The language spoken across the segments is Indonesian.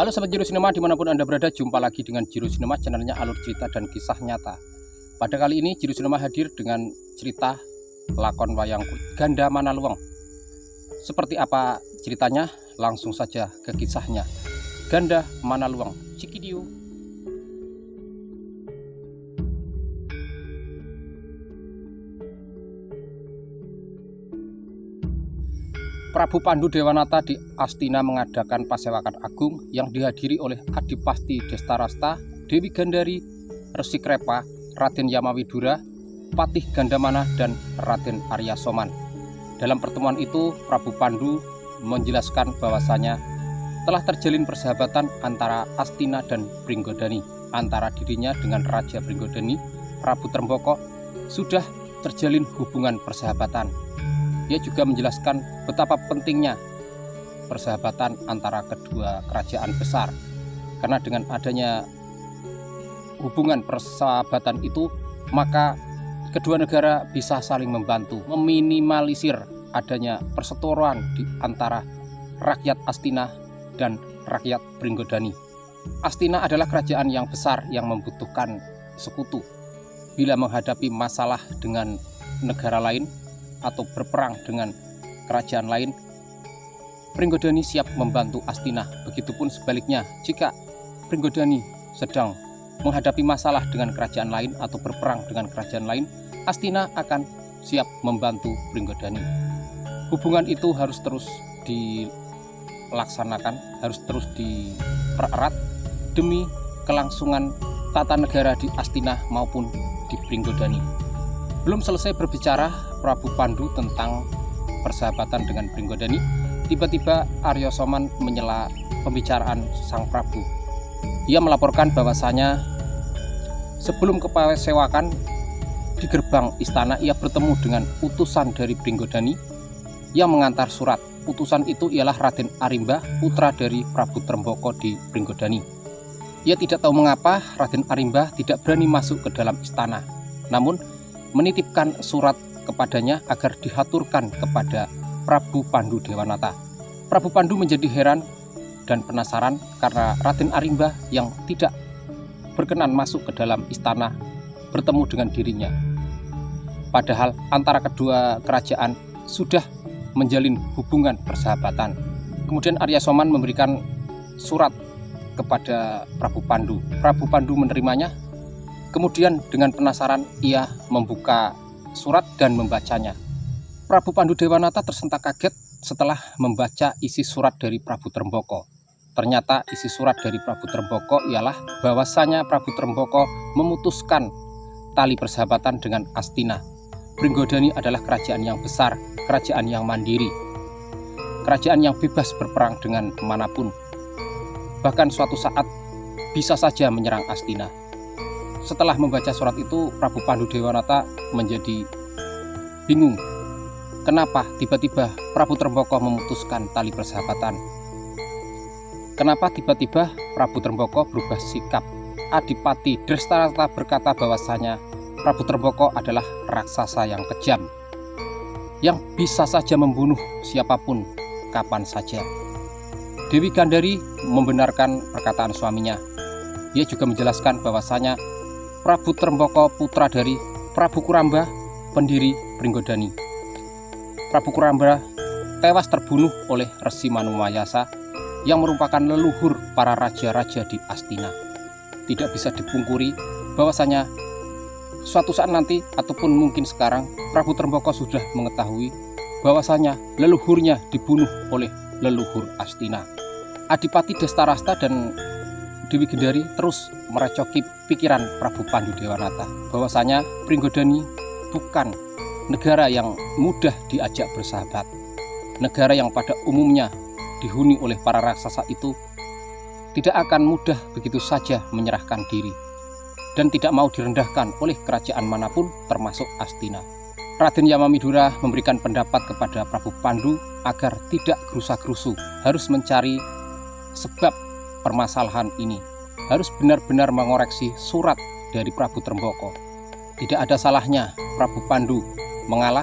Halo Sobat Jiro Sinema, dimanapun Anda berada, jumpa lagi dengan Jiro Sinema, channelnya alur cerita dan kisah nyata. Pada kali ini Jiro Sinema hadir dengan cerita lakon wayang Ganda Manaluweng. Seperti apa ceritanya? Langsung saja ke kisahnya. Ganda Manaluweng, Cikidiu. Prabu Pandu Dewanata di Astina mengadakan pasewakan agung yang dihadiri oleh Adipati Destarasta, Dewi Gandari, Resi Krepa, Raden Yamawidura, Patih Gandamana, dan Raden Arya Soman. Dalam pertemuan itu, Prabu Pandu menjelaskan bahwasanya telah terjalin persahabatan antara Astina dan Pringgodani. Antara dirinya dengan Raja Pringgodani, Prabu Tremboko, sudah terjalin hubungan persahabatan. Ia juga menjelaskan betapa pentingnya persahabatan antara kedua kerajaan besar, karena dengan adanya hubungan persahabatan itu, maka kedua negara bisa saling membantu, meminimalisir adanya perseteruan di antara rakyat Astina dan rakyat Pringgodani. Astina adalah kerajaan yang besar yang membutuhkan sekutu. Bila menghadapi masalah dengan negara lain atau berperang dengan kerajaan lain, Pringgodani siap membantu Astina. Begitupun sebaliknya, jika Pringgodani sedang menghadapi masalah dengan kerajaan lain atau berperang dengan kerajaan lain, Astina akan siap membantu Pringgodani. Hubungan itu harus terus dilaksanakan, harus terus dipererat demi kelangsungan tata negara di Astina maupun di Pringgodani. Belum selesai berbicara Prabu Pandu tentang persahabatan dengan Pringgodani, tiba-tiba Arya Soman menyela pembicaraan sang Prabu. Ia melaporkan bahwasanya sebelum kepasewakan di gerbang istana, ia bertemu dengan utusan dari Pringgodani yang mengantar surat. Utusan itu ialah Raden Arimba, putra dari Prabu Tremboko di Pringgodani. Ia tidak tahu mengapa Raden Arimba tidak berani masuk ke dalam istana, namun menitipkan surat kepadanya agar dihaturkan kepada Prabu Pandu Dewanata. Prabu Pandu menjadi heran dan penasaran karena Raden Arimba yang tidak berkenan masuk ke dalam istana bertemu dengan dirinya. Padahal antara kedua kerajaan sudah menjalin hubungan persahabatan. Kemudian Arya Soman memberikan surat kepada Prabu Pandu. Prabu Pandu menerimanya. Kemudian dengan penasaran ia membuka surat dan membacanya. Prabu Pandu Dewanata tersentak kaget setelah membaca isi surat dari Prabu Tremboko. Ternyata isi surat dari Prabu Tremboko ialah bahwasanya Prabu Tremboko memutuskan tali persahabatan dengan Astina. Pringgodani adalah kerajaan yang besar, kerajaan yang mandiri, kerajaan yang bebas berperang dengan manapun. Bahkan suatu saat bisa saja menyerang Astina. Setelah membaca surat itu, Prabu Pandu Dewanata menjadi bingung. Kenapa tiba-tiba Prabu Tremboko memutuskan tali persahabatan? Kenapa tiba-tiba Prabu Tremboko berubah sikap? Adipati Destarasta berkata bahwasanya Prabu Tremboko adalah raksasa yang kejam, yang bisa saja membunuh siapapun kapan saja. Dewi Gandari membenarkan perkataan suaminya. Ia juga menjelaskan bahwasanya Prabu Tremboko putra dari Prabu Kuramba, pendiri Pringgodani. Prabu Kuramba tewas terbunuh oleh Resi Manumayasa yang merupakan leluhur para raja-raja di Astina. Tidak bisa dipungkiri bahwasanya suatu saat nanti ataupun mungkin sekarang Prabu Tremboko sudah mengetahui bahwasanya leluhurnya dibunuh oleh leluhur Astina. Adipati Destarasta dan Dewi Gendari terus merecoki pikiran Prabu Pandu Dewanata bahwasanya Pringgodani bukan negara yang mudah diajak bersahabat. Negara yang pada umumnya dihuni oleh para raksasa itu tidak akan mudah begitu saja menyerahkan diri dan tidak mau direndahkan oleh kerajaan manapun termasuk Astina. Raden Yamawidura memberikan pendapat kepada Prabu Pandu agar tidak gerusa-gerusu, harus mencari sebab permasalahan ini, harus benar-benar mengoreksi surat dari Prabu Tremboko. Tidak ada salahnya Prabu Pandu mengalah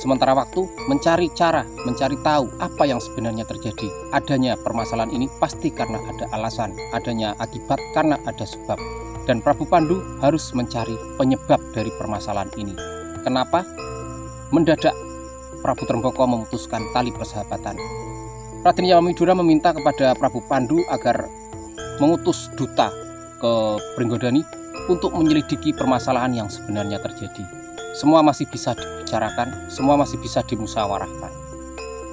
Sementara waktu mencari cara, mencari tahu apa yang sebenarnya terjadi. Adanya permasalahan ini pasti karena ada alasan, adanya akibat karena ada sebab. Dan Prabu Pandu harus mencari penyebab dari permasalahan ini. Kenapa? Mendadak Prabu Tremboko memutuskan tali persahabatan. Raden Yamawidura meminta kepada Prabu Pandu agar mengutus duta ke Pringgodani untuk menyelidiki permasalahan yang sebenarnya terjadi. Semua masih bisa dibicarakan, semua masih bisa dimusyawarahkan.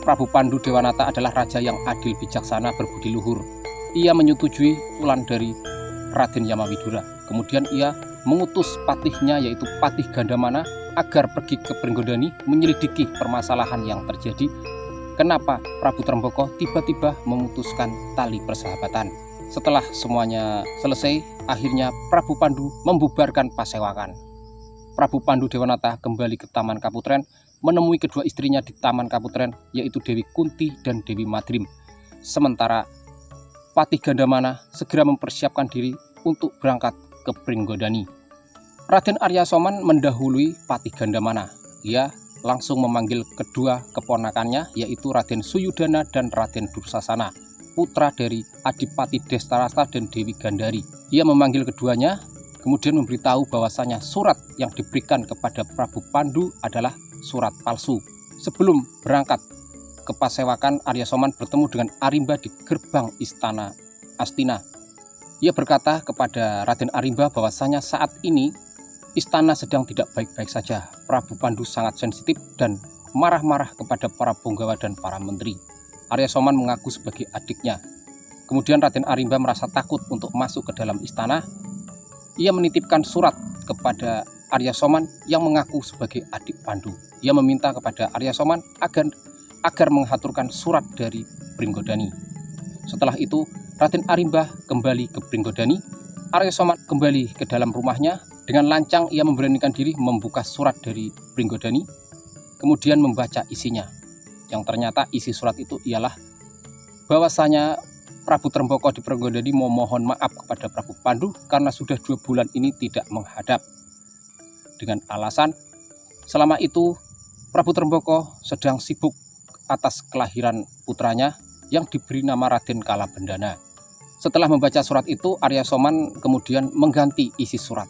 Prabu Pandu Dewanata adalah raja yang adil, bijaksana, berbudi luhur. Ia menyetujui usulan dari Raden Yamawidura. Kemudian ia mengutus patihnya, yaitu Patih Gandamana, agar pergi ke Pringgodani menyelidiki permasalahan yang terjadi. Kenapa Prabu Tremboko tiba-tiba memutuskan tali persahabatan? Setelah semuanya selesai, akhirnya Prabu Pandu membubarkan Pasewakan. Prabu Pandu Dewanata kembali ke Taman Kaputren, menemui kedua istrinya di Taman Kaputren, yaitu Dewi Kunti dan Dewi Madrim. Sementara Patih Gandamana segera mempersiapkan diri untuk berangkat ke Pringgodani. Raden Arya Soman mendahului Patih Gandamana. Ia langsung memanggil kedua keponakannya, yaitu Raden Suyudana dan Raden Dursasana, putra dari Adipati Destarasta dan Dewi Gandari. Ia memanggil keduanya, kemudian memberitahu bahwasanya surat yang diberikan kepada Prabu Pandu adalah surat palsu. Sebelum berangkat ke Pasewakan, Arya Soman bertemu dengan Arimba di gerbang istana Astina. Ia berkata kepada Raden Arimba bahwasanya saat ini istana sedang tidak baik-baik saja. Prabu Pandu sangat sensitif dan marah-marah kepada para punggawa dan para menteri. Arya Soman mengaku sebagai adiknya. Kemudian Raden Arimba merasa takut untuk masuk ke dalam istana. Ia menitipkan surat kepada Arya Soman yang mengaku sebagai adik Pandu. Ia meminta kepada Arya Soman agar mengaturkan surat dari Pringgodani. Setelah itu Raden Arimba kembali ke Pringgodani. Arya Soman kembali ke dalam rumahnya. Dengan lancang ia memberanikan diri membuka surat dari Pringgodani, kemudian membaca isinya. Yang ternyata isi surat itu ialah bahwasanya Prabu Tremboko di Pringgodani memohon maaf kepada Prabu Pandu karena sudah 2 bulan ini tidak menghadap. Dengan alasan selama itu Prabu Tremboko sedang sibuk atas kelahiran putranya yang diberi nama Raden Kalabendana. Setelah membaca surat itu, Arya Soman kemudian mengganti isi surat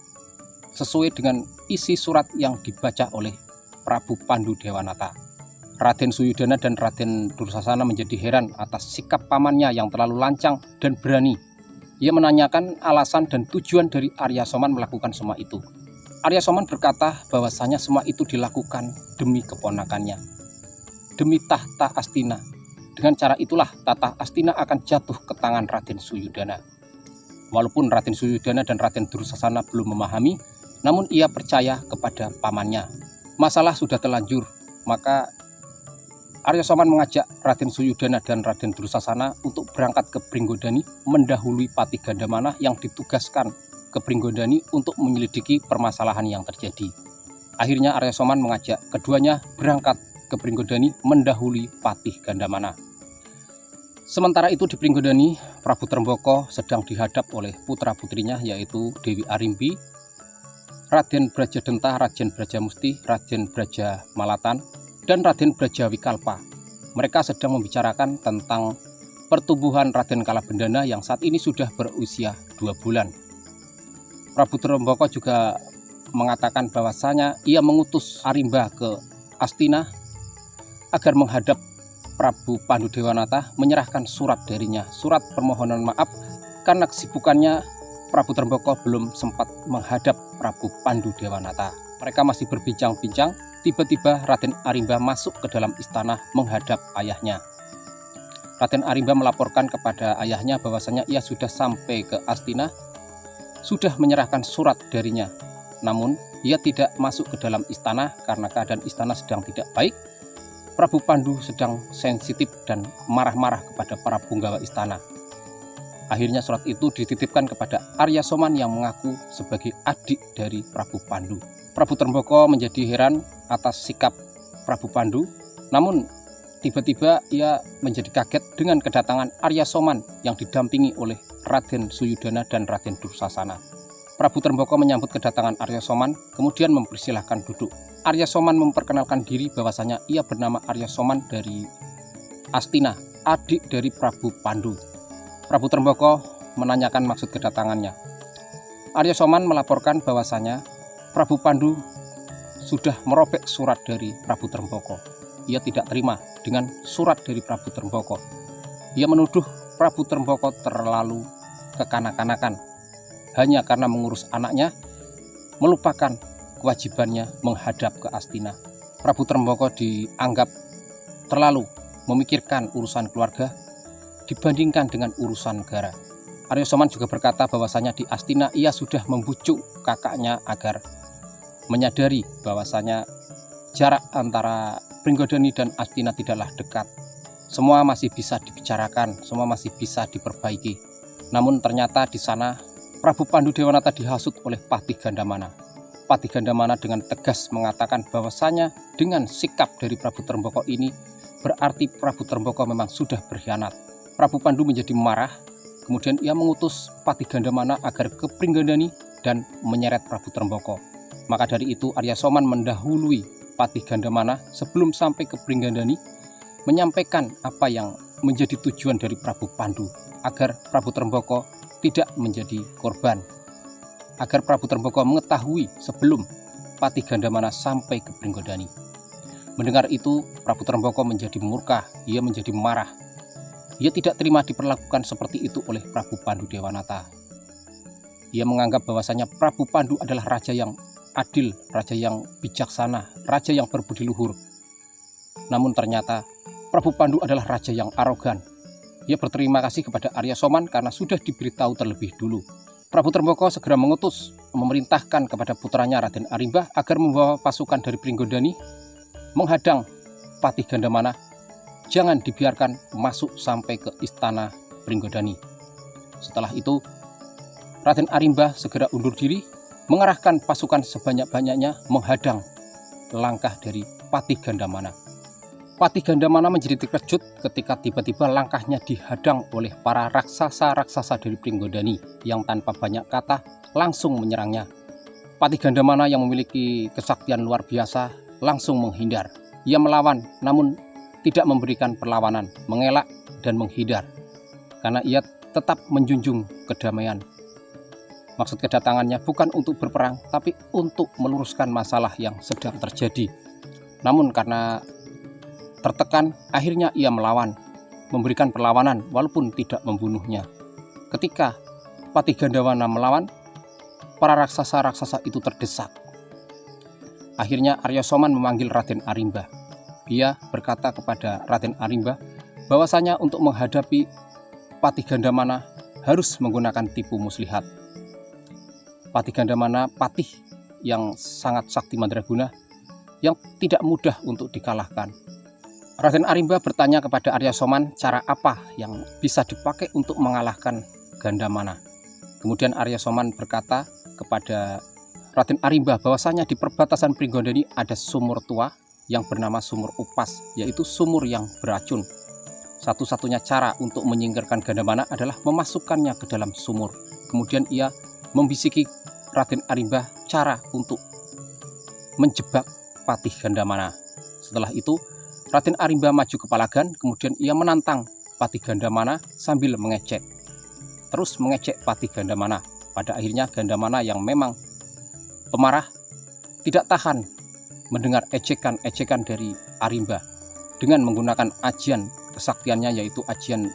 sesuai dengan isi surat yang dibaca oleh Prabu Pandu Dewanata. Raden Suyudana dan Raden Dursasana menjadi heran atas sikap pamannya yang terlalu lancang dan berani. Ia menanyakan alasan dan tujuan dari Arya Soman melakukan semua itu. Arya Soman berkata bahwasanya semua itu dilakukan demi keponakannya, demi tahta Astina. Dengan cara itulah tahta Astina akan jatuh ke tangan Raden Suyudana. Walaupun Raden Suyudana dan Raden Dursasana belum memahami, namun ia percaya kepada pamannya. Masalah sudah terlanjur, maka Arya Soman mengajak Raden Suyudana dan Raden Dursasana untuk berangkat ke Pringgodani mendahului Patih Gandamana yang ditugaskan ke Pringgodani untuk menyelidiki permasalahan yang terjadi. Akhirnya Arya Soman mengajak keduanya berangkat ke Pringgodani mendahului Patih Gandamana. Sementara itu di Pringgodani, Prabu Tremboko sedang dihadap oleh putra-putrinya, yaitu Dewi Arimbi, Raden Brajadenta, Raden Brajamusti, Raden Braja Malatan, dan Raden Braja Wikalpa. Mereka sedang membicarakan tentang pertumbuhan Raden Kalabendana yang saat ini sudah berusia 2 bulan. Prabu Tremboko juga mengatakan bahwasanya ia mengutus Arimba ke Astina agar menghadap Prabu Pandu Dewanata menyerahkan surat darinya, surat permohonan maaf karena kesibukannya. Prabu Tremboko belum sempat menghadap Prabu Pandu Dewanata. Mereka masih berbincang-bincang, tiba-tiba Raden Arimba masuk ke dalam istana menghadap ayahnya. Raden Arimba melaporkan kepada ayahnya bahwasanya ia sudah sampai ke Astina, sudah menyerahkan surat darinya. Namun, ia tidak masuk ke dalam istana karena keadaan istana sedang tidak baik. Prabu Pandu sedang sensitif dan marah-marah kepada para punggawa istana. Akhirnya surat itu dititipkan kepada Arya Soman yang mengaku sebagai adik dari Prabu Pandu. Prabu Tremboko menjadi heran atas sikap Prabu Pandu, namun tiba-tiba ia menjadi kaget dengan kedatangan Arya Soman yang didampingi oleh Raden Suyudana dan Raden Dursasana. Prabu Tremboko menyambut kedatangan Arya Soman, kemudian mempersilahkan duduk. Arya Soman memperkenalkan diri bahwasanya ia bernama Arya Soman dari Astina, adik dari Prabu Pandu. Prabu Tremboko menanyakan maksud kedatangannya. Arya Soman melaporkan bahwasanya Prabu Pandu sudah merobek surat dari Prabu Tremboko. Ia tidak terima dengan surat dari Prabu Tremboko. Ia menuduh Prabu Tremboko terlalu kekanak-kanakan hanya karena mengurus anaknya, melupakan kewajibannya menghadap ke Astina. Prabu Tremboko dianggap terlalu memikirkan urusan keluarga dibandingkan dengan urusan negara. Arya Soman juga berkata bahwasanya di Astina ia sudah membujuk kakaknya agar menyadari bahwasanya jarak antara Pringgodani dan Astina tidaklah dekat. Semua masih bisa dibicarakan, semua masih bisa diperbaiki. Namun ternyata di sana Prabu Pandu Dewanata dihasut oleh Patih Gandamana. Patih Gandamana dengan tegas mengatakan bahwasanya dengan sikap dari Prabu Tremboko ini berarti Prabu Tremboko memang sudah berkhianat. Prabu Pandu menjadi marah, kemudian ia mengutus Patih Gandamana agar ke Pringgodani dan menyeret Prabu Tremboko. Maka dari itu Arya Soman mendahului Patih Gandamana sebelum sampai ke Pringgodani, menyampaikan apa yang menjadi tujuan dari Prabu Pandu agar Prabu Tremboko tidak menjadi korban, agar Prabu Tremboko mengetahui sebelum Patih Gandamana sampai ke Pringgodani. Mendengar itu Prabu Tremboko menjadi murka, ia menjadi marah. Ia tidak terima diperlakukan seperti itu oleh Prabu Pandu Dewanata. Ia menganggap bahwasanya Prabu Pandu adalah raja yang adil, raja yang bijaksana, raja yang berbudi luhur. Namun ternyata Prabu Pandu adalah raja yang arogan. Ia berterima kasih kepada Arya Soman karena sudah diberitahu terlebih dulu. Prabu Tremboko segera mengutus, memerintahkan kepada putranya Raden Arimbah agar membawa pasukan dari Pringgodani menghadang Patih Gandamana, jangan dibiarkan masuk sampai ke istana Pringgodani. Setelah itu Raden Arimbah segera undur diri, mengerahkan pasukan sebanyak-banyaknya menghadang langkah dari Patih Gandamana. Patih Gandamana menjadi terkejut ketika tiba-tiba langkahnya dihadang oleh para raksasa-raksasa dari Pringgodani yang tanpa banyak kata langsung menyerangnya. Patih Gandamana yang memiliki kesaktian luar biasa langsung menghindar. Ia melawan namun tidak memberikan perlawanan, mengelak dan menghindar karena ia tetap menjunjung kedamaian. Maksud kedatangannya bukan untuk berperang tapi untuk meluruskan masalah yang sedang terjadi. Namun karena tertekan, akhirnya ia melawan, memberikan perlawanan walaupun tidak membunuhnya. Ketika Patih Gandamana melawan, para raksasa-raksasa itu terdesak. Akhirnya Arya Soman memanggil Raden Arimbah. Ia berkata kepada Raden Arimbah bahwasanya untuk menghadapi Patih Gandamana harus menggunakan tipu muslihat. Patih Gandamana patih yang sangat sakti mandraguna yang tidak mudah untuk dikalahkan. Raden Arimbah bertanya kepada Arya Soman cara apa yang bisa dipakai untuk mengalahkan Gandamana. Kemudian Arya Soman berkata kepada Raden Arimbah bahwasanya di perbatasan Pringgodani ada sumur tua yang bernama sumur Upas, yaitu sumur yang beracun. Satu-satunya cara untuk menyingkirkan Gandamana adalah memasukkannya ke dalam sumur. Kemudian ia membisiki Raden Arimbah cara untuk menjebak Patih Gandamana. Setelah itu Raden Arimbah maju ke Palagan, kemudian ia menantang Patih Gandamana sambil mengecek. Terus mengecek Patih Gandamana. Pada akhirnya Gandamana yang memang pemarah tidak tahan mendengar ejekan-ejekan dari Arimbah. Dengan menggunakan ajian kesaktiannya yaitu ajian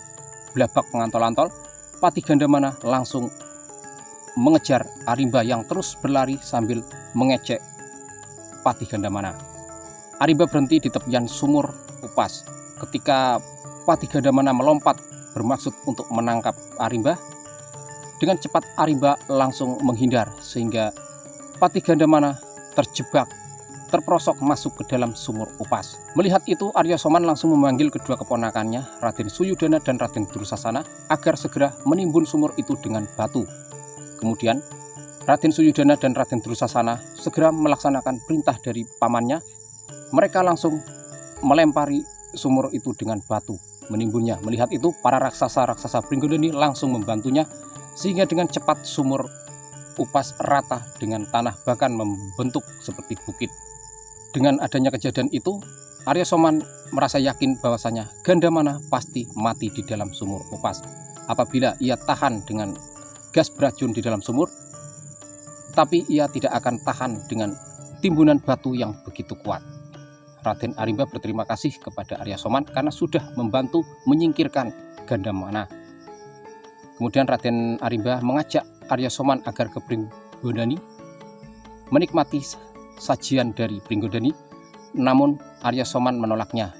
Blabak Pengantol-antol, Patih Gandamana langsung mengejar Arimbah yang terus berlari sambil mengecek Patih Gandamana. Arimbah berhenti di tepian sumur Upas. Ketika Patih Gandamana melompat bermaksud untuk menangkap Arimbah, dengan cepat Arimbah langsung menghindar sehingga Patih Gandamana terjebak, terperosok masuk ke dalam sumur Upas. Melihat itu Arya Soman langsung memanggil kedua keponakannya Raden Suyudana dan Raden Dursasana agar segera menimbun sumur itu dengan batu. Kemudian Raden Suyudana dan Raden Dursasana segera melaksanakan perintah dari pamannya. Mereka langsung melempari sumur itu dengan batu, menimbunnya. Melihat itu para raksasa-raksasa Pringgodani langsung membantunya sehingga dengan cepat sumur Upas rata dengan tanah bahkan membentuk seperti bukit. Dengan adanya kejadian itu, Arya Soman merasa yakin bahwasanya Gandamana pasti mati di dalam sumur Upas. Apabila ia tahan dengan gas beracun di dalam sumur, tapi ia tidak akan tahan dengan timbunan batu yang begitu kuat. Raden Arimba berterima kasih kepada Arya Soman karena sudah membantu menyingkirkan Gandamana. Kemudian Raden Arimba mengajak Arya Soman agar ke Pringgodani menikmati sajian dari Pringgodani, namun Arya Soman menolaknya.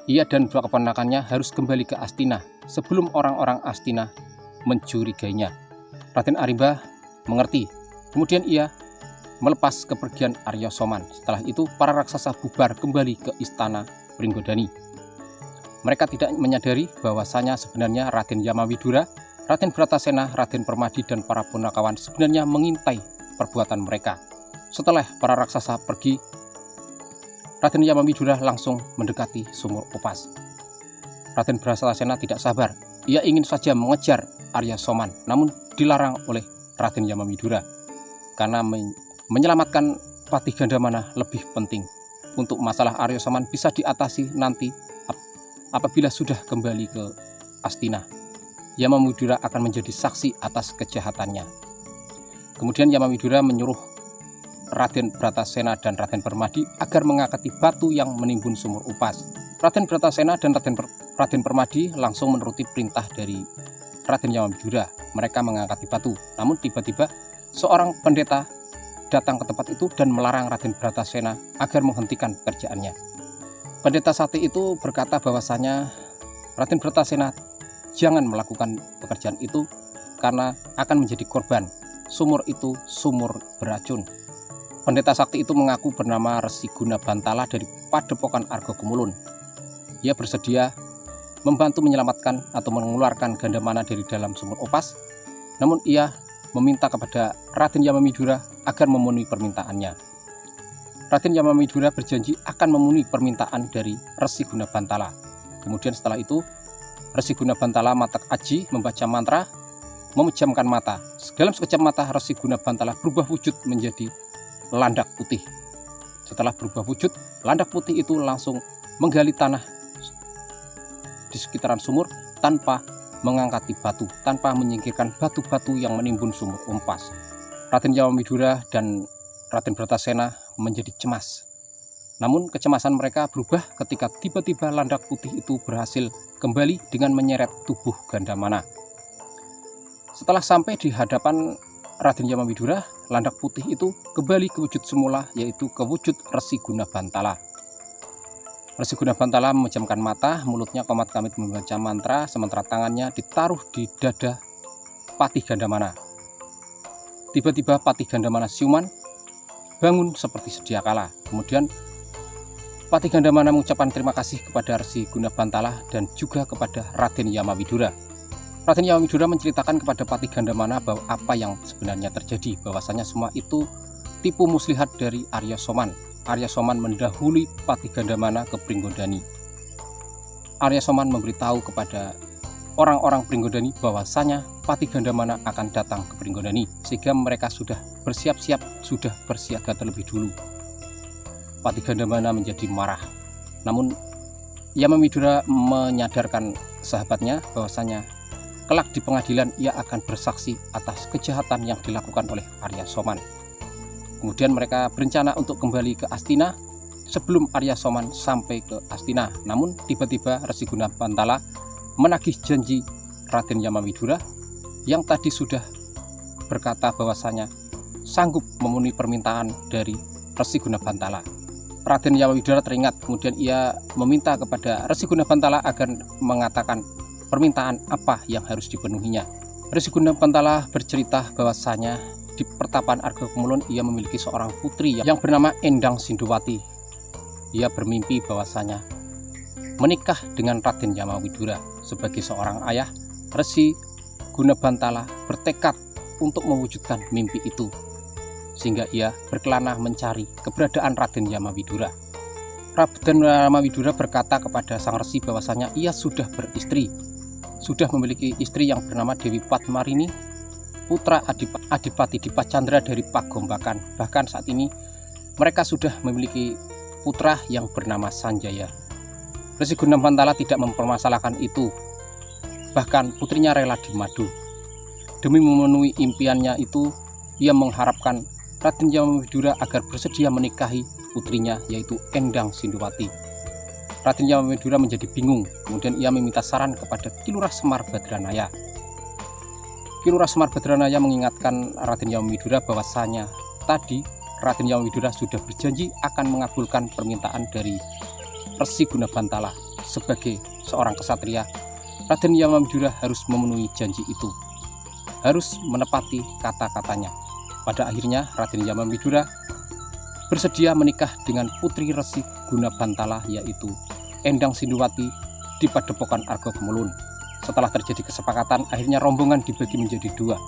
Ia dan dua keponakannya harus kembali ke Astina sebelum orang-orang Astina mencurigainya. Raden Arimba mengerti. Kemudian ia melepas kepergian Arya Soman. Setelah itu para raksasa bubar kembali ke istana Pringgodani. Mereka tidak menyadari bahwasanya sebenarnya Raden Yamawidura, Raden Bratasena, Raden Permadi, dan para punakawan sebenarnya mengintai perbuatan mereka. Setelah para raksasa pergi, Raden Yamawidura langsung mendekati sumur Upas. Raden Bratasena tidak sabar. Ia ingin saja mengejar Arya Soman, namun dilarang oleh Raden Yamawidura karena menyelamatkan Patih Gandamana lebih penting. Untuk masalah Arya Soman bisa diatasi nanti apabila sudah kembali ke Astina. Yamawidura akan menjadi saksi atas kejahatannya. Kemudian Yamawidura menyuruh Raden Bratasena dan Raden Permadi agar mengangkati batu yang menimbun sumur Upas. Raden Bratasena dan Raden Permadi langsung menuruti perintah dari Raden Yamawidura. Mereka mengangkati batu. Namun tiba-tiba seorang pendeta datang ke tempat itu dan melarang Raden Bratasena agar menghentikan pekerjaannya. Pendeta Sakti itu berkata bahwasanya Raden Bratasena jangan melakukan pekerjaan itu karena akan menjadi korban. Sumur itu sumur beracun. Pendeta Sakti itu mengaku bernama Resi Guna Bantala dari Padepokan Argogumulun. Ia bersedia membantu menyelamatkan atau mengeluarkan Gandamana dari dalam sumur Upas. Namun ia meminta kepada Raden Yamawidura agar memenuhi permintaannya. Raden Yamawidura berjanji akan memenuhi permintaan dari Resi Guna Bantala. Kemudian setelah itu Resi Guna Bantala matak aji membaca mantra, memejamkan mata. Dalam sekejap mata Resi Guna Bantala berubah wujud menjadi landak putih. Setelah berubah wujud, landak putih itu langsung menggali tanah di sekitaran sumur tanpa mengangkati batu, tanpa menyingkirkan batu-batu yang menimbun sumur Upas. Raden Yamawidura dan Raden Bratasena menjadi cemas. Namun kecemasan mereka berubah ketika tiba-tiba landak putih itu berhasil kembali dengan menyeret tubuh Gandamana. Setelah sampai di hadapan Raden Yamawidura, landak putih itu kembali ke wujud semula, yaitu ke wujud Resi Guna Bantala. Resi Guna Bantala memejamkan mata, mulutnya komat-kamit membaca mantra, sementara tangannya ditaruh di dada Patih Gandamana. Tiba-tiba Patih Gandamana siuman, bangun seperti sedia kala. Kemudian Patih Gandamana mengucapkan terima kasih kepada Resi Guna Bantala dan juga kepada Raden Yamawidura. Raden Yamawidura menceritakan kepada Patih Gandamana bahwa apa yang sebenarnya terjadi, bahwasanya semua itu tipu muslihat dari Arya Soman. Arya Soman mendahului Patih Gandamana ke Pringgodani. Arya Soman memberitahu kepada orang-orang Pringgodani bahwasanya Patih Gandamana akan datang ke Pringgodani, sehingga mereka sudah bersiap-siap, sudah bersiaga terlebih dulu. Patih Gandamana menjadi marah. Namun Yamawidura menyadarkan sahabatnya bahwasanya kelak di pengadilan ia akan bersaksi atas kejahatan yang dilakukan oleh Arya Soman. Kemudian mereka berencana untuk kembali ke Astina sebelum Arya Soman sampai ke Astina. Namun tiba-tiba Resi Guna Bantala menagih janji Raden Yamawidura yang tadi sudah berkata bahwasanya sanggup memenuhi permintaan dari Resi Guna Bantala. Raden Yamawidura teringat, kemudian ia meminta kepada Resi Guna Bantala agar mengatakan permintaan apa yang harus dipenuhinya. Resi Guna Bantala bercerita bahwasanya di pertapaan Argogumulun ia memiliki seorang putri yang bernama Endang Sindowati. Ia bermimpi bahwasanya menikah dengan Raden Yamawidura. Sebagai seorang ayah, Resi Guna Bantala bertekad untuk mewujudkan mimpi itu, sehingga ia berkelana mencari keberadaan Raden Yamawidura. Raden Yamawidura berkata kepada sang resi bahwasanya ia sudah beristri, sudah memiliki istri yang bernama Dewi Padmarini, putra Adipati Dipacandra dari Pagombakan. Bahkan saat ini mereka sudah memiliki putra yang bernama Sanjaya. Resi Gunabantala tidak mempermasalahkan itu. Bahkan putrinya rela dimadu. Demi memenuhi impiannya itu, ia mengharapkan Raden Yamawidura agar bersedia menikahi putrinya, yaitu Endang Sindowati. Raden Yamawidura menjadi bingung, kemudian ia meminta saran kepada Ki Lurah Semar Badranaya. Ki Lurah Semar Badranaya mengingatkan Raden Yamawidura bahwasanya tadi Raden Yamawidura sudah berjanji akan mengabulkan permintaan dari Resi Gunabantala. Sebagai seorang kesatria, Raden Yamawidura harus memenuhi janji itu, harus menepati kata-katanya. Pada akhirnya Raden Yamawidura bersedia menikah dengan putri Resi Gunabantala, yaitu Endang Sindowati, di Padepokan Argokemulun. Setelah terjadi kesepakatan, akhirnya rombongan dibagi menjadi dua.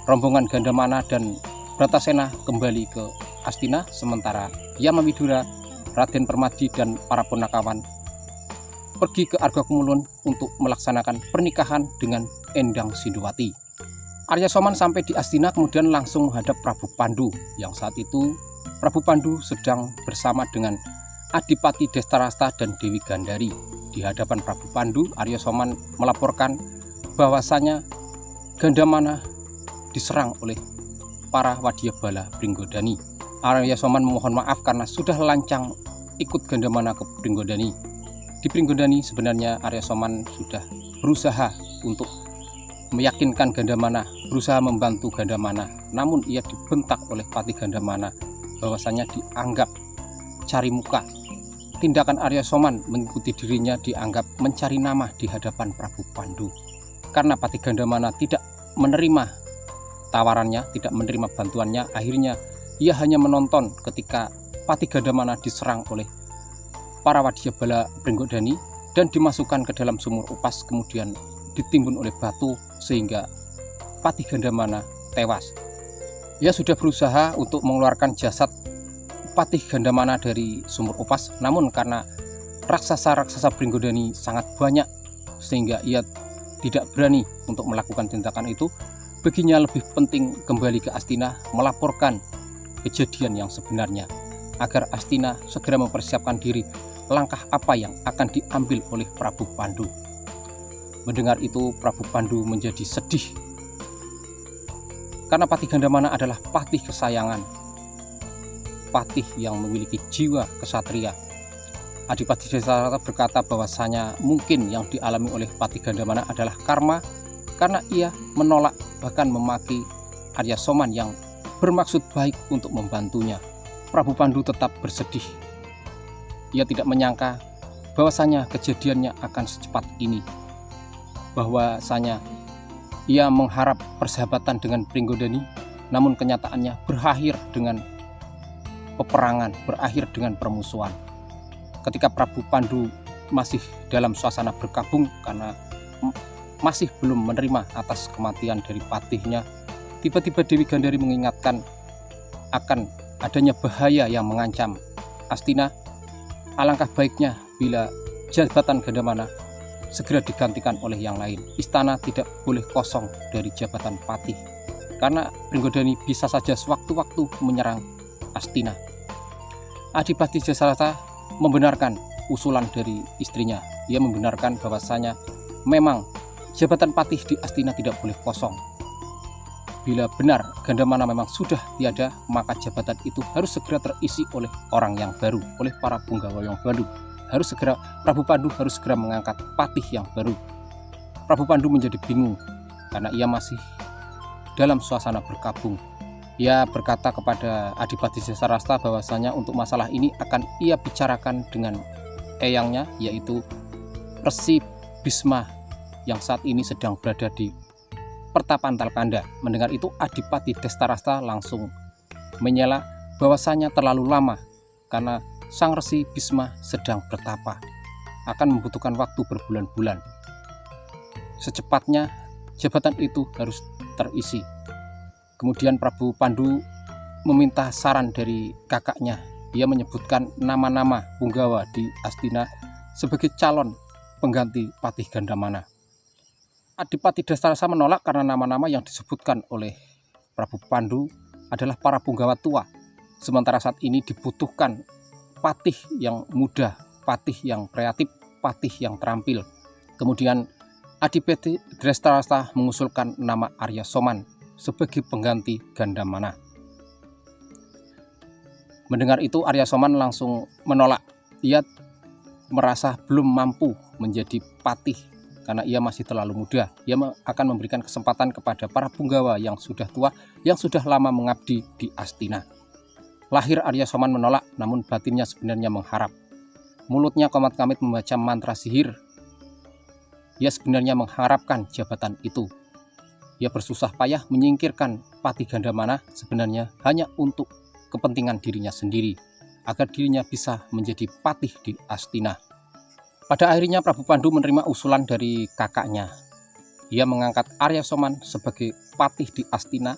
Rombongan Gandamana dan Bratasena kembali ke Astina, sementara Yamawidura, Raden Permadi dan para punakawan pergi ke Argokemulun untuk melaksanakan pernikahan dengan Endang Sindowati. Arya Soman sampai di Astina kemudian langsung menghadap Prabu Pandu, yang saat itu Prabu Pandu sedang bersama dengan Adipati Destarasta dan Dewi Gandari. Di hadapan Prabu Pandu, Arya Soman melaporkan bahwasanya Gandamana diserang oleh para wadyabala Pringgodani. Arya Soman memohon maaf karena sudah lancang ikut Gandamana ke Pringgodani. Di Pringgodani sebenarnya Arya Soman sudah berusaha untuk meyakinkan Gandamana, berusaha membantu Gandamana, namun ia dibentak oleh Patih Gandamana bahwasanya dianggap cari muka. Tindakan Arya Soman mengikuti dirinya dianggap mencari nama di hadapan Prabu Pandu. Karena Patih Gandamana tidak menerima tawarannya, tidak menerima bantuannya, akhirnya ia hanya menonton ketika Patih Gandamana diserang oleh para wadyabala Pringgodani dan dimasukkan ke dalam sumur upas, kemudian ditimbun oleh batu sehingga Patih Gandamana tewas. Ia sudah berusaha untuk mengeluarkan jasad Patih Gandamana dari sumur upas, namun karena raksasa-raksasa Pringgodani sangat banyak sehingga ia tidak berani untuk melakukan tindakan itu. Baginya lebih penting kembali ke Astina melaporkan kejadian yang sebenarnya, agar Astina segera mempersiapkan diri langkah apa yang akan diambil oleh Prabu Pandu. Mendengar itu, Prabu Pandu menjadi sedih karena Patih Gandamana adalah patih kesayangan, patih yang memiliki jiwa kesatria. Adipati Destarasta berkata bahwasanya mungkin yang dialami oleh Patih Gandamana adalah karma, karena ia menolak bahkan memaki Arya Soman yang bermaksud baik untuk membantunya. Prabu Pandu tetap bersedih. Ia tidak menyangka bahwasanya kejadiannya akan secepat ini, bahwasanya ia mengharap persahabatan dengan Pringgodani, namun kenyataannya berakhir dengan peperangan, berakhir dengan permusuhan. Ketika Prabu Pandu masih dalam suasana berkabung karena masih belum menerima atas kematian dari patihnya, tiba-tiba Dewi Gandari mengingatkan akan adanya bahaya yang mengancam Astina. Alangkah baiknya bila jabatan Gandamana segera digantikan oleh yang lain. Istana tidak boleh kosong dari jabatan patih, karena Pringgodani bisa saja sewaktu-waktu menyerang Astina. Adipati Destarasta membenarkan usulan dari istrinya. Ia membenarkan bahwasanya memang jabatan patih di Astina tidak boleh kosong. Bila benar Gandamana memang sudah tiada, maka jabatan itu harus segera terisi oleh orang yang baru, oleh para punggawa yang baru. Harus segera, Prabu Pandu harus segera mengangkat patih yang baru. Prabu Pandu menjadi bingung karena ia masih dalam suasana berkabung. Ia berkata kepada Adipati Destarasta bahwasanya untuk masalah ini akan ia bicarakan dengan eyangnya, yaitu Resi Bisma yang saat ini sedang berada di Pertapan Talkanda. Mendengar itu, Adipati Destarasta langsung menyela bahwasanya terlalu lama karena Sang Resi Bisma sedang bertapa, akan membutuhkan waktu berbulan-bulan. Secepatnya jabatan itu harus terisi. Kemudian Prabu Pandu meminta saran dari kakaknya. Ia menyebutkan nama-nama punggawa di Astina sebagai calon pengganti Patih Gandamana. Adipati Destarasta menolak karena nama-nama yang disebutkan oleh Prabu Pandu adalah para punggawa tua, Sementara saat ini dibutuhkan patih yang muda, patih yang kreatif, patih yang terampil. Kemudian Adipati Drestarasa mengusulkan nama Arya Soman sebagai pengganti Gandamana. Mendengar itu Arya Soman langsung menolak. Ia merasa belum mampu menjadi patih karena ia masih terlalu muda. Ia akan memberikan kesempatan kepada para punggawa yang sudah tua, yang sudah lama mengabdi di Astina. Lahir Arya Soman menolak, namun batinnya sebenarnya mengharap. Mulutnya komat-kamit membaca mantra sihir. Ia sebenarnya mengharapkan jabatan itu. Ia bersusah payah menyingkirkan Patih Gandamana sebenarnya hanya untuk kepentingan dirinya sendiri, agar dirinya bisa menjadi patih di Astina. Pada akhirnya Prabu Pandu menerima usulan dari kakaknya. Ia mengangkat Arya Soman sebagai patih di Astina,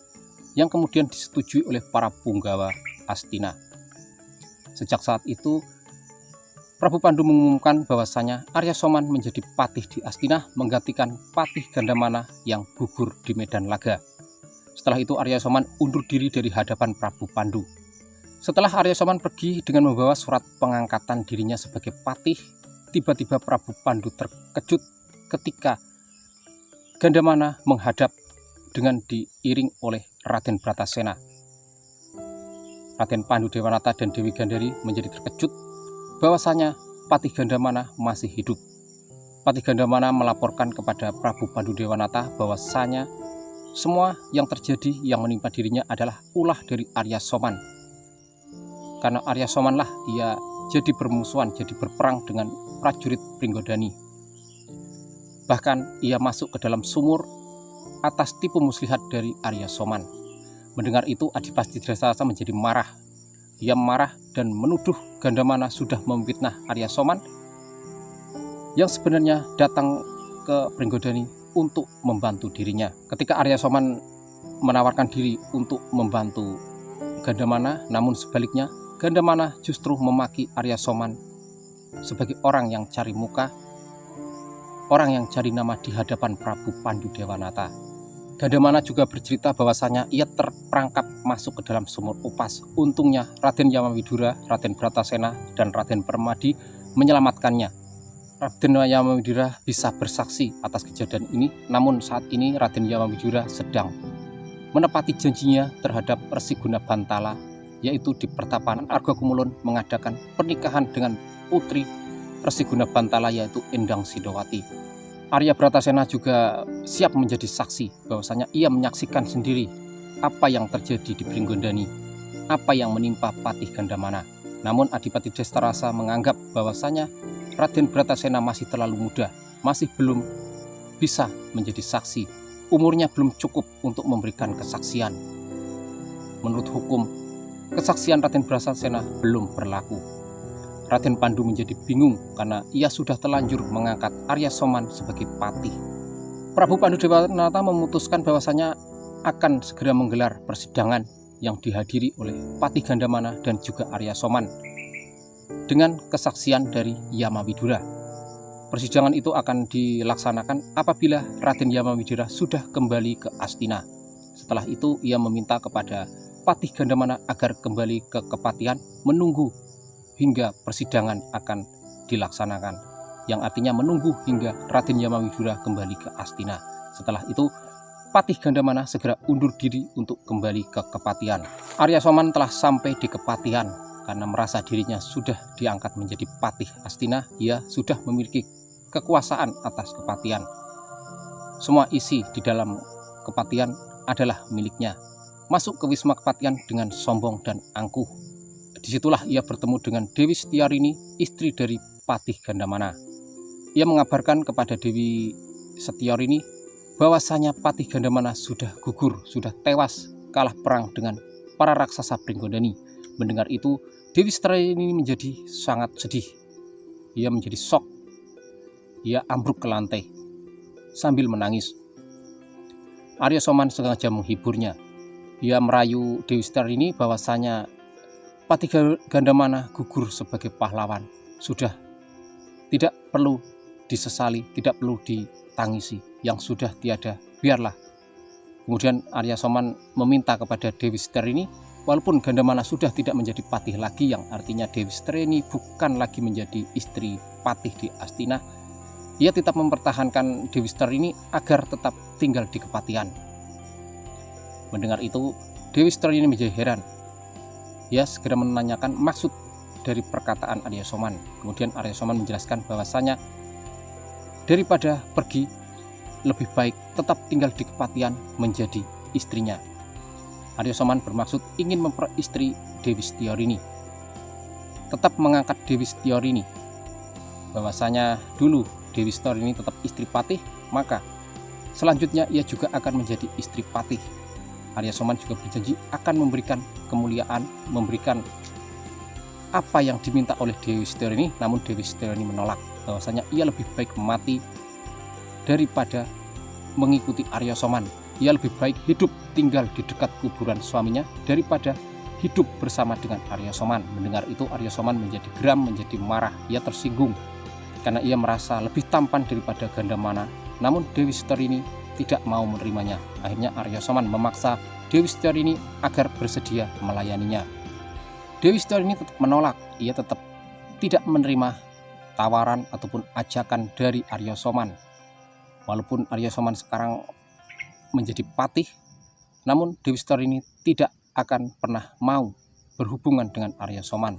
yang kemudian disetujui oleh para punggawa Astina. Sejak saat itu Prabu Pandu mengumumkan bahwasanya Arya Soman menjadi patih di Astina, menggantikan Patih Gandamana yang gugur di medan laga. Setelah itu Arya Soman undur diri dari hadapan Prabu Pandu. Setelah Arya Soman pergi dengan membawa surat pengangkatan dirinya sebagai patih, tiba-tiba Prabu Pandu terkejut ketika Gandamana menghadap dengan diiring oleh Raden Bratasena. Raden Pandu Dewanata dan Dewi Gandari menjadi terkejut bahwasanya Patih Gandamana masih hidup. Patih Gandamana melaporkan kepada Prabu Pandu Dewanata bahwasanya semua yang terjadi yang menimpa dirinya adalah ulah dari Arya Soman. Karena Arya Somanlah ia jadi bermusuhan, jadi berperang dengan prajurit Pringgodani. Bahkan ia masuk ke dalam sumur atas tipu muslihat dari Arya Soman. Mendengar itu Adipati Drestarasa menjadi marah. Ia marah dan menuduh Gandamana sudah memfitnah Arya Soman yang sebenarnya datang ke Pringgodani untuk membantu dirinya. Ketika Arya Soman menawarkan diri untuk membantu Gandamana, namun sebaliknya Gandamana justru memaki Arya Soman sebagai orang yang cari muka, orang yang cari nama di hadapan Prabu Pandu Dewanata. Gandamana juga bercerita bahwasanya ia terperangkap masuk ke dalam sumur upas. Untungnya Raden Yamawidura, Raden Bratasena, dan Raden Permadi menyelamatkannya. Raden Yamawidura bisa bersaksi atas kejadian ini, namun saat ini Raden Yamawidura sedang menepati janjinya terhadap Resi Guna Bantala, yaitu di Pertapaan Argogumulun mengadakan pernikahan dengan putri Resi Guna Bantala, yaitu Endang Sidowati. Arya Bratasena juga siap menjadi saksi bahwasanya ia menyaksikan sendiri apa yang terjadi di Pringgondani, apa yang menimpa Patih Gandamana. Namun Adipati Drestarasa menganggap bahwasanya Raden Bratasena masih terlalu muda, masih belum bisa menjadi saksi, umurnya belum cukup untuk memberikan kesaksian. Menurut hukum, kesaksian Raden Bratasena belum berlaku. Raden Pandu menjadi bingung karena ia sudah terlanjur mengangkat Arya Soman sebagai patih. Prabu Pandu Dewanata memutuskan bahwasanya akan segera menggelar persidangan yang dihadiri oleh Patih Gandamana dan juga Arya Soman dengan kesaksian dari Yamawidura. Persidangan itu akan dilaksanakan apabila Raden Yamawidura sudah kembali ke Astina. Setelah itu ia meminta kepada Patih Gandamana agar kembali ke kepatihan menunggu hingga persidangan akan dilaksanakan, yang artinya menunggu hingga Raden Yamawidura kembali ke Astina. Setelah itu Patih Gandamana segera undur diri untuk kembali ke kepatihan. Arya Soman telah sampai di kepatihan karena merasa dirinya sudah diangkat menjadi patih Astina. Ia sudah memiliki kekuasaan atas kepatihan. Semua isi di dalam kepatihan adalah miliknya. Masuk ke wisma kepatihan dengan sombong dan angkuh. Disitulah ia bertemu dengan Dewi Setiorini, istri dari Patih Gandamana. Ia mengabarkan kepada Dewi Setiorini bahwasanya Patih Gandamana sudah gugur, sudah tewas kalah perang dengan para raksasa Pringgondani. Mendengar itu, Dewi Setiorini menjadi sangat sedih. Ia menjadi shock. Ia ambruk ke lantai sambil menangis. Arya Soman sengaja menghiburnya. Ia merayu Dewi Setiorini bahwasanya Patih Gandamana gugur sebagai pahlawan. Sudah tidak perlu disesali, tidak perlu ditangisi. Yang sudah tiada, biarlah. Kemudian Arya Soman meminta kepada Dewi Setiorini walaupun Gandamana sudah tidak menjadi patih lagi, yang artinya Dewi Sri ini bukan lagi menjadi istri patih di Astina, ia tetap mempertahankan Dewi Sri ini agar tetap tinggal di kepatihan. Mendengar itu, Dewi Sri ini menjadi heran. Ia segera menanyakan maksud dari perkataan Arya Soman. Kemudian Arya Soman menjelaskan bahwasanya daripada pergi, lebih baik tetap tinggal di kepatihan menjadi istrinya. Arya Soman bermaksud ingin memperistri Dewi Setiorini, tetap mengangkat Dewi Setiorini, bahwasanya dulu Dewi Setiorini tetap istri patih, maka selanjutnya ia juga akan menjadi istri patih. Arya Soman juga berjanji akan memberikan kemuliaan, memberikan apa yang diminta oleh Dewi Setiorini, namun Dewi Setiorini menolak, bahwasanya ia lebih baik mati daripada mengikuti Arya Soman. Ia lebih baik hidup tinggal di dekat kuburan suaminya daripada hidup bersama dengan Arya Soman. Mendengar itu Arya Soman menjadi geram, menjadi marah, ia tersinggung karena ia merasa lebih tampan daripada Gandamana, namun Dewi Setiorini tidak mau menerimanya. Akhirnya Arya Soman memaksa Dewi Setiorini agar bersedia melayaninya. Dewi Setiorini tetap menolak, ia tetap tidak menerima tawaran ataupun ajakan dari Arya Soman. Walaupun Arya Soman sekarang menjadi patih, namun Dewi Setiorini tidak akan pernah mau berhubungan dengan Arya Soman.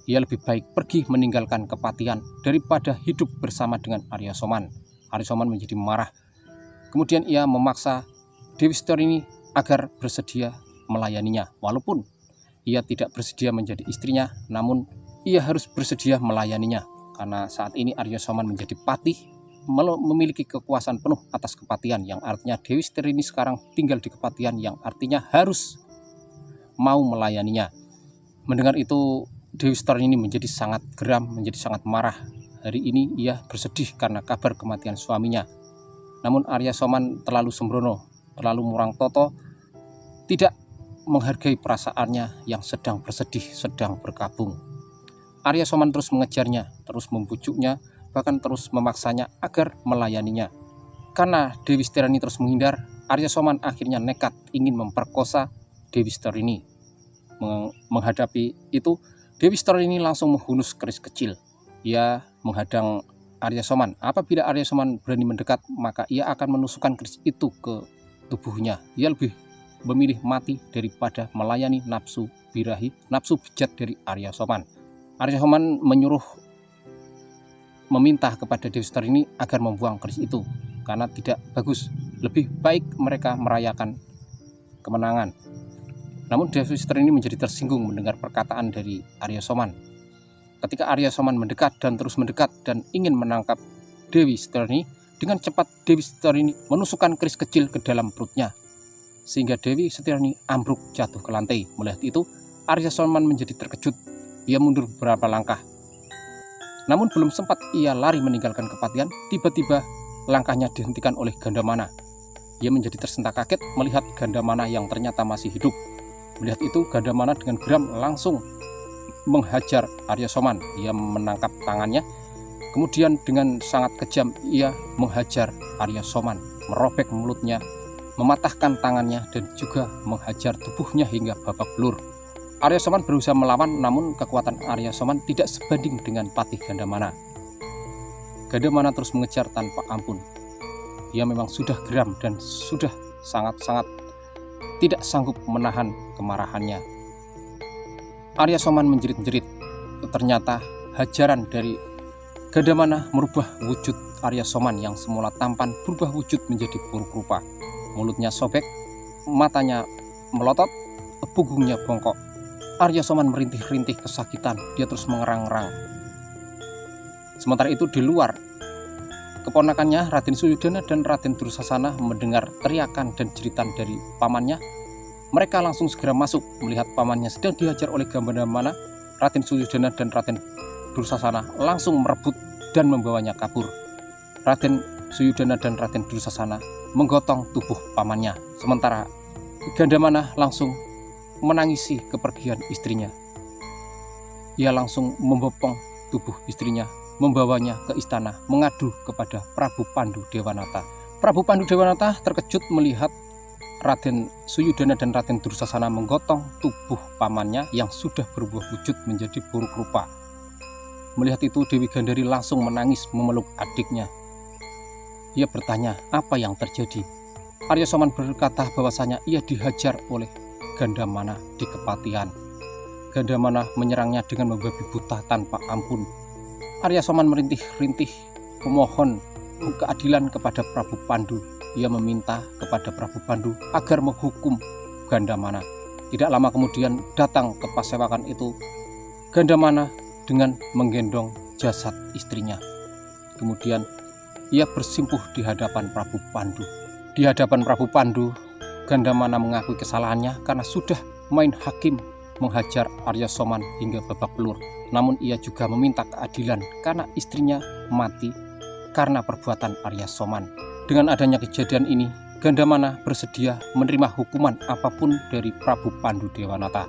Ia lebih baik pergi meninggalkan kepatihan daripada hidup bersama dengan Arya Soman. Arya Soman menjadi marah. Kemudian ia memaksa Dewi Setiorini agar bersedia melayaninya. Walaupun ia tidak bersedia menjadi istrinya, namun ia harus bersedia melayaninya. Karena saat ini Arya Soman menjadi patih, memiliki kekuasaan penuh atas kepatihan, yang artinya Dewi Setiorini sekarang tinggal di kepatihan, yang artinya harus mau melayaninya. Mendengar itu Dewi Setiorini menjadi sangat geram, menjadi sangat marah. Hari ini ia bersedih karena kabar kematian suaminya. Namun Arya Soman terlalu sembrono, terlalu murang toto, tidak menghargai perasaannya yang sedang bersedih, sedang berkabung. Arya Soman terus mengejarnya, terus membujuknya, bahkan terus memaksanya agar melayaninya. Karena Dewi Setiorini terus menghindar, Arya Soman akhirnya nekat ingin memperkosa Dewi Setiorini. Menghadapi itu, Dewi Setiorini langsung menghunus keris kecil. Ia menghadang Arya Soman. Apabila Arya Soman berani mendekat, maka ia akan menusukkan keris itu ke tubuhnya. Ia lebih memilih mati daripada melayani nafsu birahi, nafsu bejat dari Arya Soman. Arya Soman meminta kepada Dewi Setiorini agar membuang keris itu karena tidak bagus. Lebih baik mereka merayakan kemenangan. Namun Dewi Setiorini menjadi tersinggung mendengar perkataan dari Arya Soman. Ketika Arya Soman mendekat dan terus mendekat dan ingin menangkap Dewi Setiorini, dengan cepat Dewi Setiorini menusukkan keris kecil ke dalam perutnya, sehingga Dewi Setiorini ambruk jatuh ke lantai. Melihat itu, Arya Soman menjadi terkejut. Ia mundur beberapa langkah. Namun belum sempat ia lari meninggalkan kepatihan, tiba-tiba langkahnya dihentikan oleh Gandamana. Ia menjadi tersentak kaget melihat Gandamana yang ternyata masih hidup. Melihat itu, Gandamana dengan geram langsung menghajar Arya Soman. Ia menangkap tangannya, kemudian dengan sangat kejam ia menghajar Arya Soman, merobek mulutnya, mematahkan tangannya, dan juga menghajar tubuhnya hingga babak belur. Arya Soman berusaha melawan, namun kekuatan Arya Soman tidak sebanding dengan patih Gandamana. Gandamana terus mengejar tanpa ampun. Ia memang sudah geram dan sudah sangat-sangat tidak sanggup menahan kemarahannya. Arya Soman menjerit-jerit. Ternyata hajaran dari Gandamana merubah wujud Arya Soman yang semula tampan berubah wujud menjadi buruk rupa. Mulutnya sobek, matanya melotot, punggungnya bongkok. Arya Soman merintih-rintih kesakitan, dia terus mengerang-erang. Sementara itu di luar, keponakannya Raden Suyudana dan Raden Dursasana mendengar teriakan dan jeritan dari pamannya. Mereka langsung segera masuk melihat pamannya sedang dihajar oleh Gandamana. Raden Suyudana dan Raden Dursasana langsung merebut dan membawanya kabur. Raden Suyudana dan Raden Dursasana menggotong tubuh pamannya. Sementara Gandamana langsung menangisi kepergian istrinya. Ia langsung membopong tubuh istrinya, membawanya ke istana, mengadu kepada Prabu Pandu Dewanata. Prabu Pandu Dewanata terkejut melihat Raden Suyudana dan Raden Dursasana menggotong tubuh pamannya yang sudah berubah wujud menjadi buruk rupa. Melihat itu Dewi Gandari langsung menangis memeluk adiknya. Ia bertanya apa yang terjadi. Arya Soman berkata bahwasanya ia dihajar oleh Gandamana di kepatihan. Gandamana menyerangnya dengan membabi buta tanpa ampun. Arya Soman merintih-rintih memohon keadilan kepada Prabu Pandu. Ia meminta kepada Prabu Pandu agar menghukum Gandamana. Tidak lama kemudian datang ke pasewakan itu Gandamana dengan menggendong jasad istrinya. Kemudian ia bersimpuh di hadapan Prabu Pandu. Di hadapan Prabu Pandu, Gandamana mengakui kesalahannya karena sudah main hakim menghajar Arya Soman hingga babak belur. Namun ia juga meminta keadilan karena istrinya mati karena perbuatan Arya Soman. Dengan adanya kejadian ini, Gandamana bersedia menerima hukuman apapun dari Prabu Pandu Dewanata.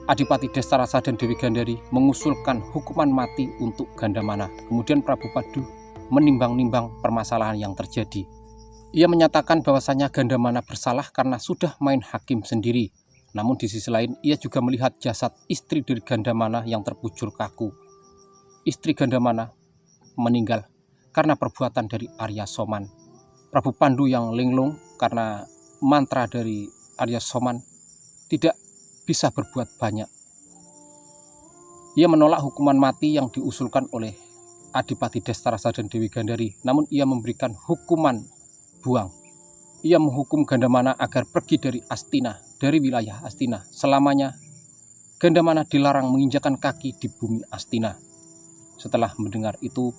Adipati Destarasa dan Dewi Gandari mengusulkan hukuman mati untuk Gandamana. Kemudian Prabu Pandu menimbang-nimbang permasalahan yang terjadi. Ia menyatakan bahwasanya Gandamana bersalah karena sudah main hakim sendiri. Namun di sisi lain ia juga melihat jasad istri dari Gandamana yang terbujur kaku. Istri Gandamana meninggal karena perbuatan dari Arya Soman. Prabu Pandu yang linglung karena mantra dari Arya Soman tidak bisa berbuat banyak. Ia menolak hukuman mati yang diusulkan oleh Adipati Destarasa dan Dewi Gandari, namun ia memberikan hukuman buang. Ia menghukum Gandamana agar pergi dari Astina, dari wilayah Astina. Selamanya Gandamana dilarang menginjakan kaki di bumi Astina. Setelah mendengar itu,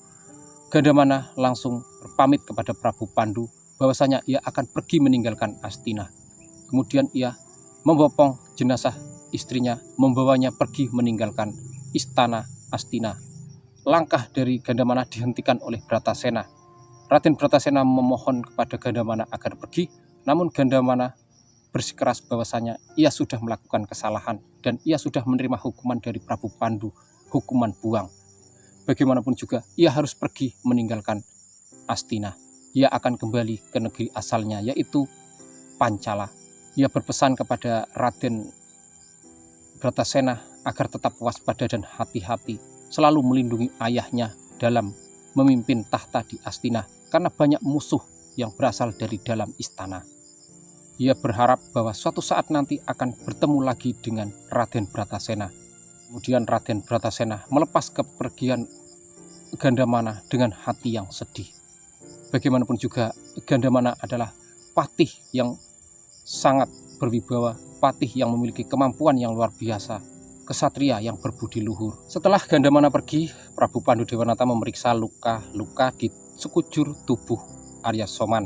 Gandamana langsung berpamit kepada Prabu Pandu bahwasanya ia akan pergi meninggalkan Astina. Kemudian ia membopong jenazah istrinya, membawanya pergi meninggalkan istana Astina. Langkah dari Gandamana dihentikan oleh Bratasena. Raden Bratasena memohon kepada Gandamana agar pergi, namun Gandamana bersikeras bahwasanya ia sudah melakukan kesalahan dan ia sudah menerima hukuman dari Prabu Pandu, hukuman buang. Bagaimanapun juga ia harus pergi meninggalkan Astina. Ia akan kembali ke negeri asalnya, yaitu Pancala. Ia berpesan kepada Raden Bratasena agar tetap waspada dan hati-hati, selalu melindungi ayahnya dalam memimpin tahta di Astina karena banyak musuh yang berasal dari dalam istana. Ia berharap bahwa suatu saat nanti akan bertemu lagi dengan Raden Bratasena. Kemudian Raden Bratasena melepas kepergian Gandamana dengan hati yang sedih. Bagaimanapun juga Gandamana adalah patih yang sangat berwibawa, patih yang memiliki kemampuan yang luar biasa, kesatria yang berbudi luhur. Setelah Gandamana pergi, Prabu Pandu Dewanata memeriksa luka-luka di sekujur tubuh Arya Soman.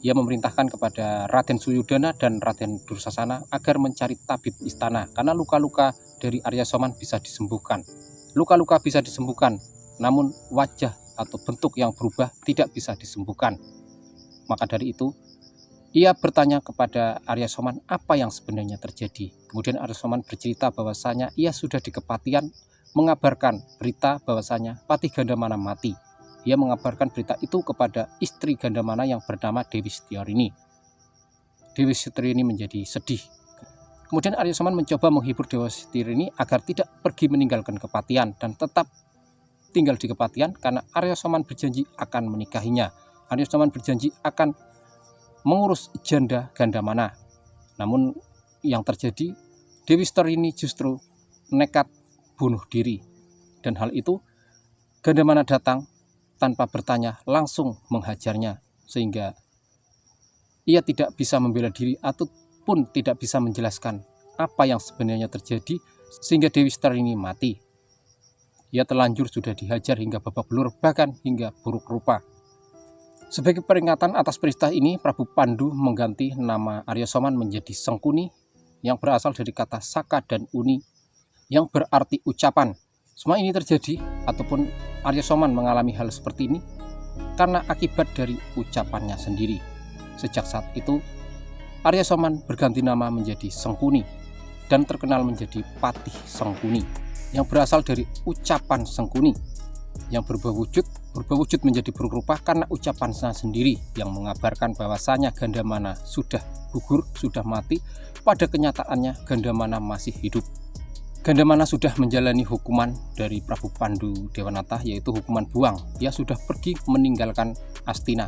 Ia memerintahkan kepada Raden Suyudana dan Raden Dursasana agar mencari tabib istana karena luka-luka dari Arya Soman bisa disembuhkan. Luka-luka bisa disembuhkan, namun wajah atau bentuk yang berubah tidak bisa disembuhkan. Maka dari itu, ia bertanya kepada Arya Soman apa yang sebenarnya terjadi. Kemudian Arya Soman bercerita bahwasanya ia sudah di kepatihan mengabarkan berita bahwasanya Patih Gandamana mati. Ia mengabarkan berita itu kepada istri Gandamana yang bernama Dewi Setiorini. Dewi Setiorini menjadi sedih. Kemudian Arya Soman mencoba menghibur Dewi Setiorini agar tidak pergi meninggalkan kepatihan dan tetap tinggal di kepatihan karena Arya Soman berjanji akan menikahinya. Arya Soman berjanji akan mengurus janda Gandamana. Namun yang terjadi, Dewi Setiorini justru nekat bunuh diri. Dan hal itu Gandamana datang tanpa bertanya langsung menghajarnya, sehingga ia tidak bisa membela diri ataupun tidak bisa menjelaskan apa yang sebenarnya terjadi sehingga Dewi Setiorini mati. Ia terlanjur sudah dihajar hingga babak belur, bahkan hingga buruk rupa. Sebagai peringatan atas peristiwa ini, Prabu Pandu mengganti nama Arya Soman menjadi Sengkuni yang berasal dari kata Saka dan Uni yang berarti ucapan. Semua ini terjadi ataupun Arya Soman mengalami hal seperti ini karena akibat dari ucapannya sendiri. Sejak saat itu, Arya Soman berganti nama menjadi Sengkuni dan terkenal menjadi Patih Sengkuni yang berasal dari ucapan Sengkuni yang berubah wujud berubah wujud menjadi buruk rupa karena ucapannya sendiri yang mengabarkan bahwasanya Gandamana sudah gugur, sudah mati. Pada kenyataannya Gandamana masih hidup. Gandamana sudah menjalani hukuman dari Prabu Pandu Dewanata, yaitu hukuman buang. Ia sudah pergi meninggalkan Astina.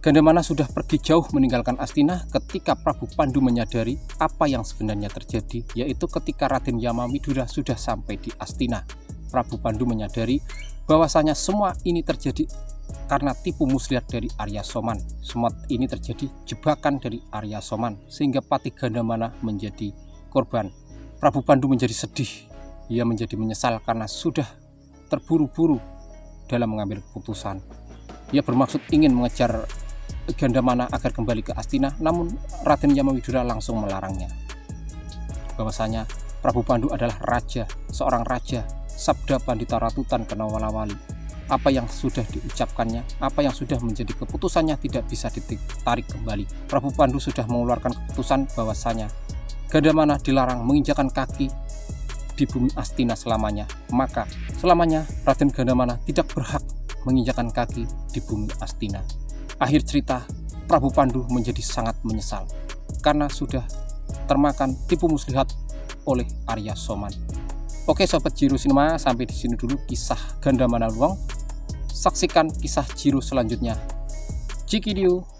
Gandamana sudah pergi jauh meninggalkan Astina ketika Prabu Pandu menyadari apa yang sebenarnya terjadi, yaitu ketika Raden Yamawidura sudah sampai di Astina. Prabu Pandu menyadari bahwasanya semua ini terjadi karena tipu muslihat dari Arya Soman. Semua ini terjadi jebakan dari Arya Soman, sehingga Patih Gandamana menjadi korban. Prabu Pandu menjadi sedih. Ia menjadi menyesal karena sudah terburu-buru dalam mengambil keputusan. Ia bermaksud ingin mengejar Gandamana agar kembali ke Astina, namun Raden Yamawidura langsung melarangnya. Bahwasanya Prabu Pandu adalah raja, seorang raja, Sabda Pandita Ratutan Kenawalawali. Apa yang sudah diucapkannya, apa yang sudah menjadi keputusannya tidak bisa ditarik kembali. Prabu Pandu sudah mengeluarkan keputusan bahwasanya Gandamana dilarang menginjakan kaki di bumi Astina selamanya. Maka selamanya Raden Gandamana tidak berhak menginjakan kaki di bumi Astina. Akhir cerita, Prabu Pandu menjadi sangat menyesal karena sudah termakan tipu muslihat oleh Arya Soman. Oke sobat Jiro Cinema, sampai di sini dulu kisah Gandamana Luang. Saksikan kisah Jiro selanjutnya. Cikidiu.